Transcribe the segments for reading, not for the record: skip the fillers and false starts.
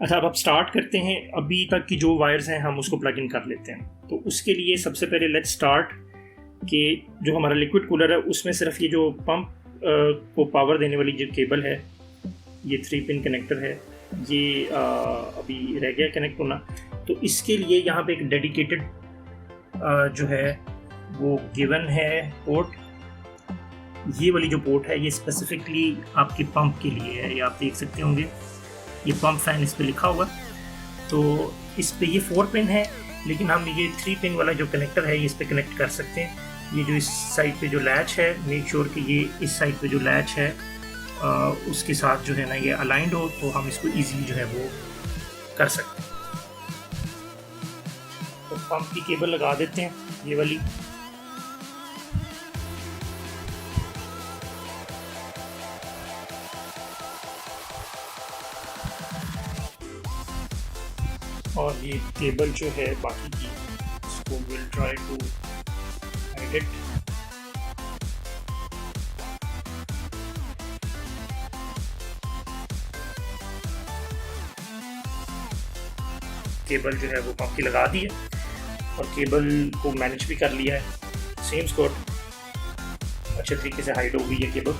अच्छा, अब आप स्टार्ट करते हैं। अभी तक की जो वायर्स हैं हम उसको प्लग इन कर लेते हैं। तो उसके लिए सबसे पहले लेट्स स्टार्ट कि जो हमारा लिक्विड कूलर है उसमें सिर्फ ये जो पंप को पावर देने वाली जो केबल है, ये 3 पिन कनेक्टर है, ये अभी रह गया कनेक्ट होना। तो इसके लिए यहाँ पे एक डेडिकेटेड जो है वो गिवन है पोर्ट। ये वाली जो पोर्ट है ये स्पेसिफिकली आपके पंप के लिए है, ये आप देख सकते होंगे, ये पंप फैन इस पे लिखा हुआ। तो इस पे ये 4 पिन है, लेकिन हम ये 3 पिन वाला जो कनेक्टर है ये इस पे कनेक्ट कर सकते हैं। ये जो इस साइड पे जो लैच है, मेक श्योर कि ये इस साइड पे जो लैच है उसके साथ जो है ना ये अलाइंड हो, तो हम इसको इजीली जो है वो कर सकते हैं। तो पंप की केबल लगा देते हैं ये वाली। और ये केबल जो है बाकी की, इसको will try to hide it. Cable जो है वो पंप की लगा दी है और केबल को मैनेज भी कर लिया है। सेम स्कॉट अच्छे तरीके से हाइड हो गई है केबल।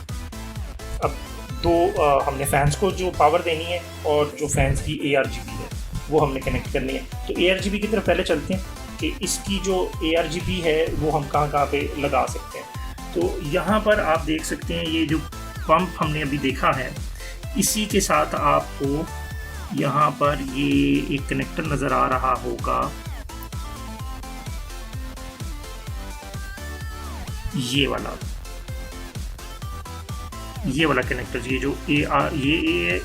अब हमने फैंस को जो पावर देनी है और जो फैंस की ARGB है वो हमने कनेक्ट करनी है। तो ARGB की तरफ पहले चलते हैं कि इसकी जो ARGB है वो हम कहाँ पे लगा सकते हैं। तो यहाँ पर आप देख सकते हैं ये जो पंप हमने अभी देखा है, इसी के साथ आपको यहाँ पर ये एक कनेक्टर नज़र आ रहा होगा, ये वाला कनेक्टर, ये जो ये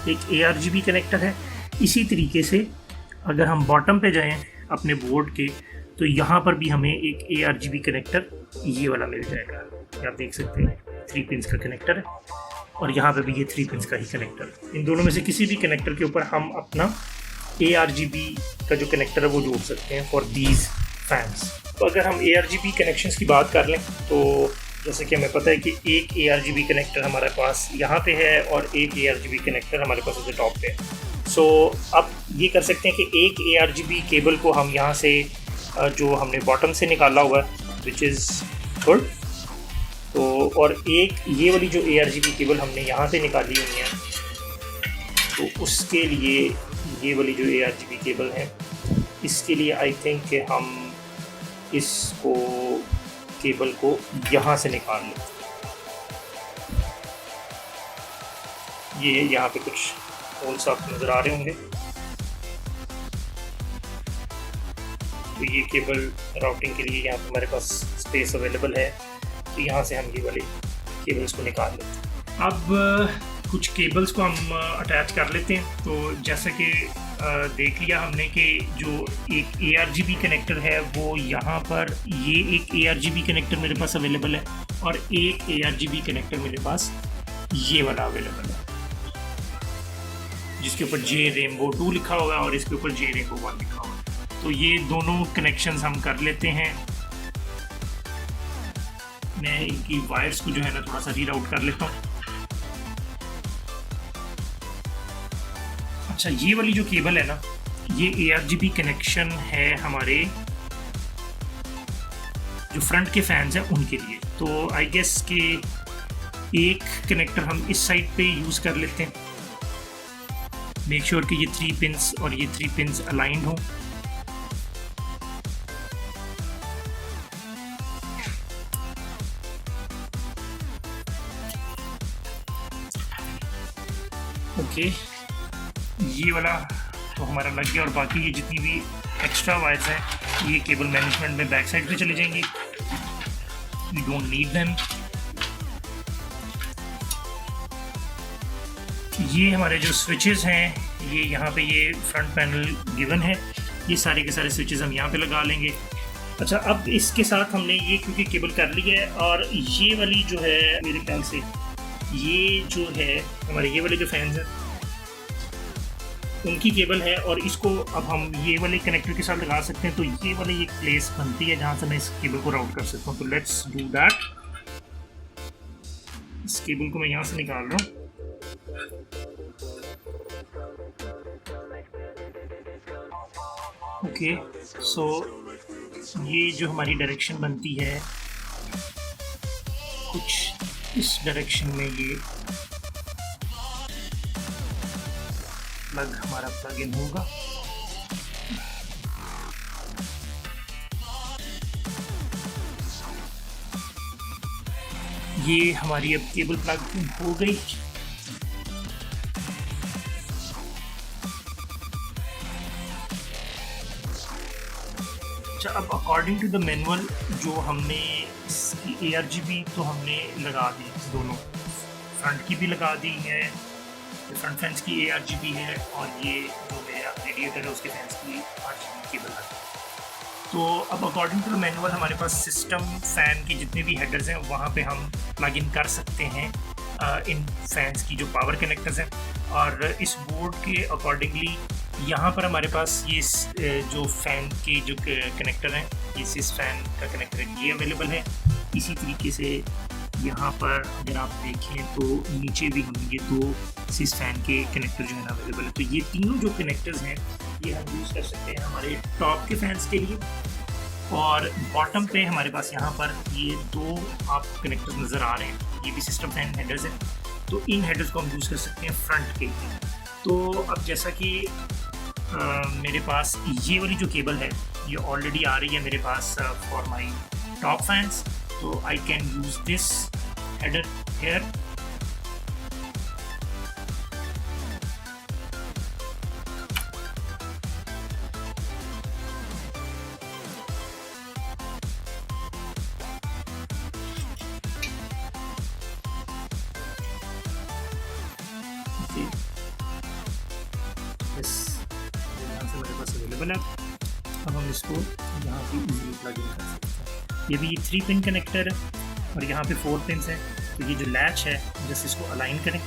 एक ARGB कनेक्टर है। इसी तरीके से अगर हम बॉटम पे जाएं अपने बोर्ड के, तो यहाँ पर भी हमें एक ARGB कनेक्टर ये वाला मिल जाएगा। आप देख सकते हैं 3 पिन्स का कनेक्टर है और यहाँ पे भी ये 3 पिन्स का ही कनेक्टर है। इन दोनों में से किसी भी कनेक्टर के ऊपर हम अपना ARGB का जो कनेक्टर है वो जोड़ सकते हैं फॉर दीज फैंस। तो अगर हम ARGB कनेक्शंस की बात कर लें, तो जैसे कि हमें पता है कि एक ARGB कनेक्टर हमारे पास यहाँ पे है और एक ARGB कनेक्टर हमारे पास उसके टॉप पे है। सो अब ये कर सकते हैं कि एक ARGB केबल को हम यहाँ से जो हमने बॉटम से निकाला हुआ है, विच इज़ गुड, तो और एक ये वाली जो ARGB केबल हमने यहाँ से निकाली हुई है, तो उसके लिए ये वाली जो ARGB केबल है, इसके लिए आई थिंक कि हम इसको केबल को यहाँ से निकाल लें। ये यहाँ पे कुछ होल्स आपको नज़र आ रहे होंगे। तो ये केबल राउटिंग के लिए यहाँ पे हमारे पास स्पेस अवेलेबल है, तो यहाँ से हम ये वाली केबल्स को निकाल लेते हैं। अब कुछ केबल्स को हम अटैच कर लेते हैं। तो जैसा कि देख लिया हमने कि जो एक ARGB कनेक्टर है वो यहाँ पर, ये एक ARGB कनेक्टर मेरे पास अवेलेबल है और एक ARGB कनेक्टर मेरे पास ये वाला अवेलेबल है, जिसके ऊपर J Rainbow 2 लिखा होगा और इसके ऊपर J Rainbow 1 लिखा होगा। तो ये दोनों कनेक्शंस हम कर लेते हैं। मैं इनकी वायर्स को जो है ना थोड़ा सा रीराउट कर लेता हूँ। अच्छा, ये वाली जो केबल है ना, ये ARGB कनेक्शन है हमारे जो फ्रंट के फैंस हैं उनके लिए। तो आई गेस कि एक कनेक्टर हम इस साइड पे यूज़ कर लेते हैं। मेक श्योर कि ये 3 पिन्स और ये 3 पिन्स अलाइंड हों। ओके, ये वाला तो हमारा लग गया और बाकी ये जितनी भी एक्स्ट्रा वायर्स हैं ये केबल मैनेजमेंट में बैक साइड पे चली जाएंगी। We don't need them. ये हमारे जो स्विचेस हैं ये यहाँ पे ये फ्रंट पैनल गिवन है, ये सारे के सारे स्विचेस हम यहाँ पे लगा लेंगे। अच्छा, अब इसके साथ हमने ये क्योंकि केबल कर ली है और ये वाली जो है मेरे ख्याल से ये जो है हमारे ये वाले जो फैंस हैं उनकी केबल है और इसको अब हम ये वाले कनेक्टर के साथ लगा सकते हैं। तो ये वाली एक प्लेस बनती है जहाँ से मैं इस केबल को राउट कर सकता हूँ। तो लेट्स डू दैट। इस केबल को मैं यहाँ से निकाल रहा हूँ ओके, सो ये जो हमारी डायरेक्शन बनती है कुछ इस डायरेक्शन में ये प्लग हमारा प्लग इन होगा। ये हमारी अब केबल प्लग इन हो गई। अच्छा, अब अकॉर्डिंग टू द मैनुअल जो हमने इसकी ARGB तो हमने लगा दी, दोनों फ्रंट की भी लगा दी है, फ्रंट फैंस की ARGB है और ये जो मेरा रेडिएटर है उसके फैंस की RGB केबल है। तो अब अकॉर्डिंग टू द मैनुअल हमारे पास सिस्टम फैन के जितने भी हेडर्स हैं वहाँ पे हम प्लग इन कर सकते हैं इन फैंस की जो पावर कनेक्टर्स हैं। और इस बोर्ड के अकॉर्डिंगली यहाँ पर हमारे पास ये जो फ़ैन के जो कनेक्टर हैं, ये सिस फैन का कनेक्टर है, ये अवेलेबल है। इसी तरीके से यहाँ पर अगर आप देखें तो नीचे भी हमें ये 2 सिस फैन के कनेक्टर जो है ना अवेलेबल है। तो ये तीनों जो कनेक्टर्स हैं ये हम यूज़ कर सकते हैं हमारे टॉप के फैंस के लिए। और बॉटम पे हमारे पास यहाँ पर ये 2 आप कनेक्टर्स नज़र आ रहे हैं, ये भी सिस्टम फैन हेडर्स हैं। तो इन हेडर्स को हम यूज़ कर सकते हैं फ्रंट के लिए। तो अब जैसा कि मेरे पास ये वाली जो केबल है ये ऑलरेडी आ रही है मेरे पास फॉर माय टॉप फैंस, तो I can use this header here. मेरे पास अवेलेबल है। अब हम इसको यहाँ पे इजीली प्लग इन कर सकते हैं। ये भी 3 पिन कनेक्टर है और यहाँ पे 4 पिन है। तो ये जो लैच है जैसे इसको अलाइन करें,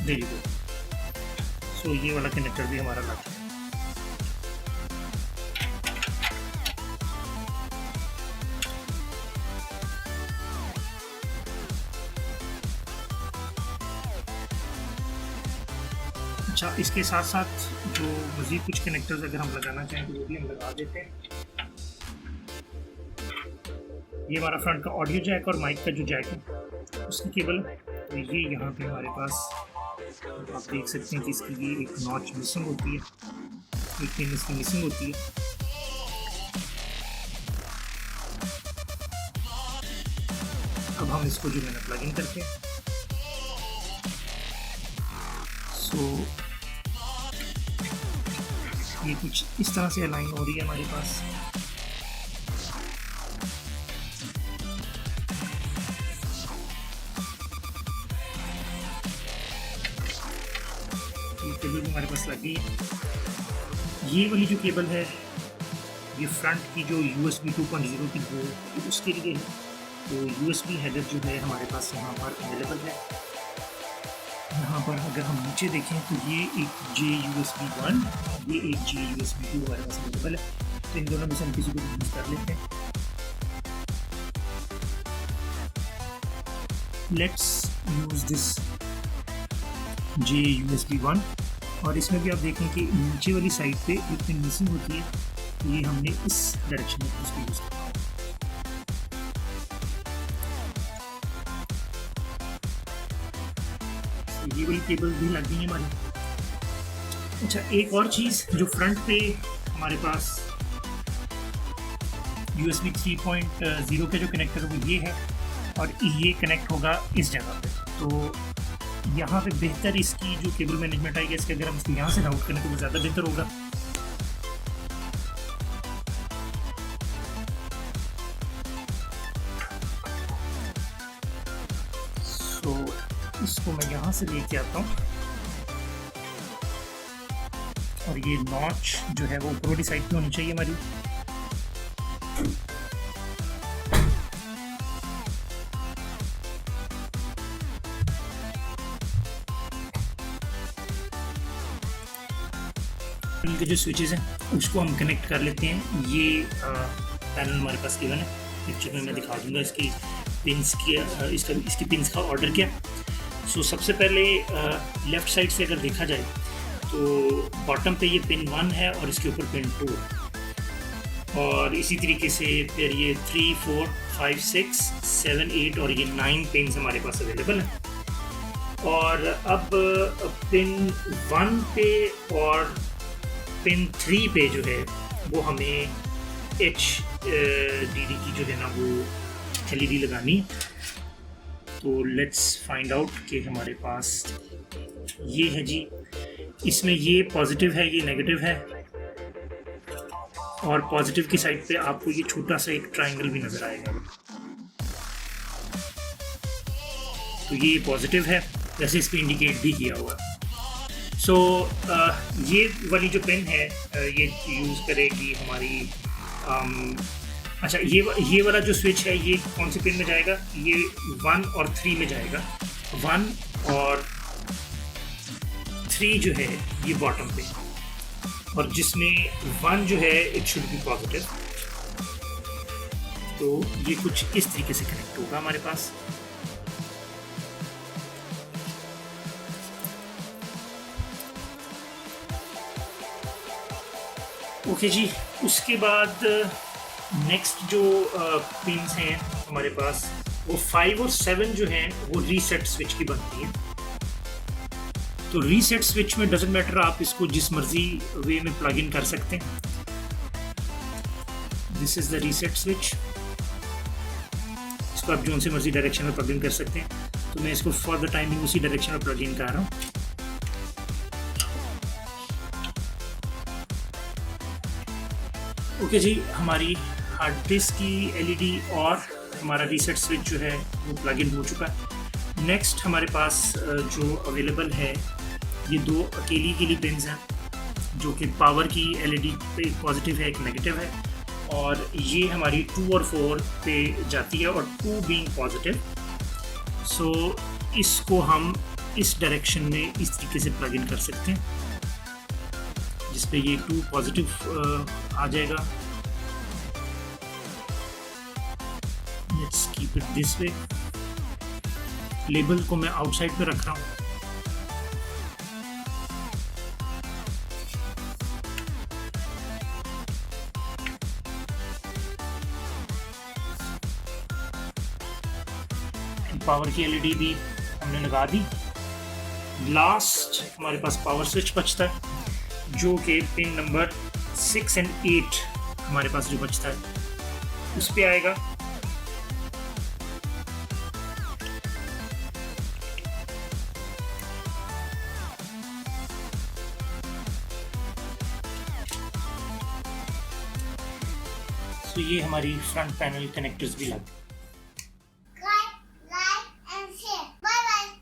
देखिए। सो ये वाला कनेक्टर भी हमारा लग है। अच्छा, इसके साथ साथ जो मज़ीद कुछ कनेक्टर्स अगर हम लगाना चाहें तो वो भी हम लगा देते हैं। ये हमारा फ्रंट का ऑडियो जैक और माइक का जो जैक है उसकी केबल है। तो ये यहाँ पे हमारे पास आप देख सकते हैं कि इसकी ये एक नॉच मिसिंग होती है, एक पिन इसकी मिसिंग होती है। अब हम इसको जो है ना प्लग इन करते हैं। सो ये कुछ इस तरह से अलाइन हो रही है हमारे पास। ये केबल हमारे पास लगी है। ये वाली जो केबल है ये फ्रंट की जो USB 2.0 की बोर्ड उसके लिए है। तो USB हेडर जो है हमारे पास यहाँ पर अवेलेबल है। यहाँ पर अगर हम नीचे देखें तो ये एक JUSB 1, ये एक JUSB 2 हमारे पास अवेलेबल है। तो इन दोनों में से हम किसी को यूज़ कर लेते हैं। Let's use this JUSB 1। और इसमें भी आप देखें कि नीचे वाली साइड पे एक पिन मिसिंग होती है, तो ये हमने इस डायरेक्शन में उसको यूज़ किया। ये वाली केबल भी लग गई है हमारी। अच्छा, एक और चीज़ जो फ्रंट पे हमारे पास USB 3.0 के जो कनेक्टर है वो ये है और ये कनेक्ट होगा इस जगह पे। तो यहाँ पे बेहतर इसकी जो केबल मैनेजमेंट आएगी, इसके अगर हम इसको यहाँ से राउट करें तो वो ज़्यादा बेहतर होगा। इसको मैं यहाँ से लेके आता हूँ और ये नॉच जो है वो ऊपर वाली साइड पे होनी चाहिए हमारी। इनके जो स्विचेस हैं उसको हम कनेक्ट कर लेते हैं। ये पैनल हमारे पास केबल है, पिक्चर में मैं दिखा दूंगा इसकी पिंस की इसकी पिंस का ऑर्डर क्या। सो सबसे पहले लेफ़्ट साइड से अगर देखा जाए तो बॉटम पे ये पिन 1 है और इसके ऊपर पिन 2 है, और इसी तरीके से फिर ये 3, 4, 5, 6, 7, 8 और ये 9 पिन हमारे पास अवेलेबल हैं। और अब पिन 1 पे और पिन 3 पे जो है वो हमें HDD की जो है ना वो LED लगानी है। तो लेट्स फाइंड आउट कि हमारे पास ये है जी, इसमें ये पॉजिटिव है, ये नेगेटिव है, और पॉजिटिव की साइड पे आपको ये छोटा सा एक ट्रायंगल भी नज़र आएगा। तो ये पॉजिटिव है, वैसे इस पर इंडिकेट भी किया हुआ है। सो ये वाली जो पेन है ये यूज़ करेगी हमारी अच्छा ये वाला जो स्विच है ये कौन सी पिन में जाएगा, ये 1 और 3 में जाएगा। 1 और 3 जो है ये बॉटम पे, और जिसमें 1 जो है इट शुड बी पॉजिटिव। तो ये कुछ इस तरीके से कनेक्ट होगा हमारे पास। ओके जी, उसके बाद नेक्स्ट जो पिन्स हैं हमारे पास वो 5 और 7 जो हैं वो रीसेट स्विच की बनती है। तो रीसेट स्विच में डजंट मैटर, आप इसको जिस मर्जी वे में प्लग इन कर सकते हैं। This is the reset switch, इसको आप जो से मर्जी डायरेक्शन में प्लग इन कर सकते हैं। तो मैं इसको फॉर द टाइमिंग उसी डायरेक्शन में प्लग इन कर रहा हूँ। ओके जी, हमारी हार्ड डिस्क की LED और हमारा रीसेट स्विच जो है वो प्लग इन हो चुका है। नेक्स्ट हमारे पास जो अवेलेबल है ये 2 अकेली पिन्स हैं, जो कि पावर की LED पे एक पॉजिटिव है एक नेगेटिव है, और ये हमारी 2 और 4 पे जाती है, और 2 बीइंग पॉजिटिव। सो इसको हम इस डायरेक्शन में इस तरीके से प्लग इन कर सकते हैं, जिस पे ये 2 पॉजिटिव आ जाएगा। Let's keep it this way. Label को मैं आउटसाइड पे रख रहा हूँ। पावर की LED भी हमने लगा दी। लास्ट हमारे पास पावर स्विच बचता है, जो कि पिन नंबर 6 और 8 हमारे पास जो बचता है उस पे आएगा। तो ये हमारी फ्रंट पैनल कनेक्टर्स भी लग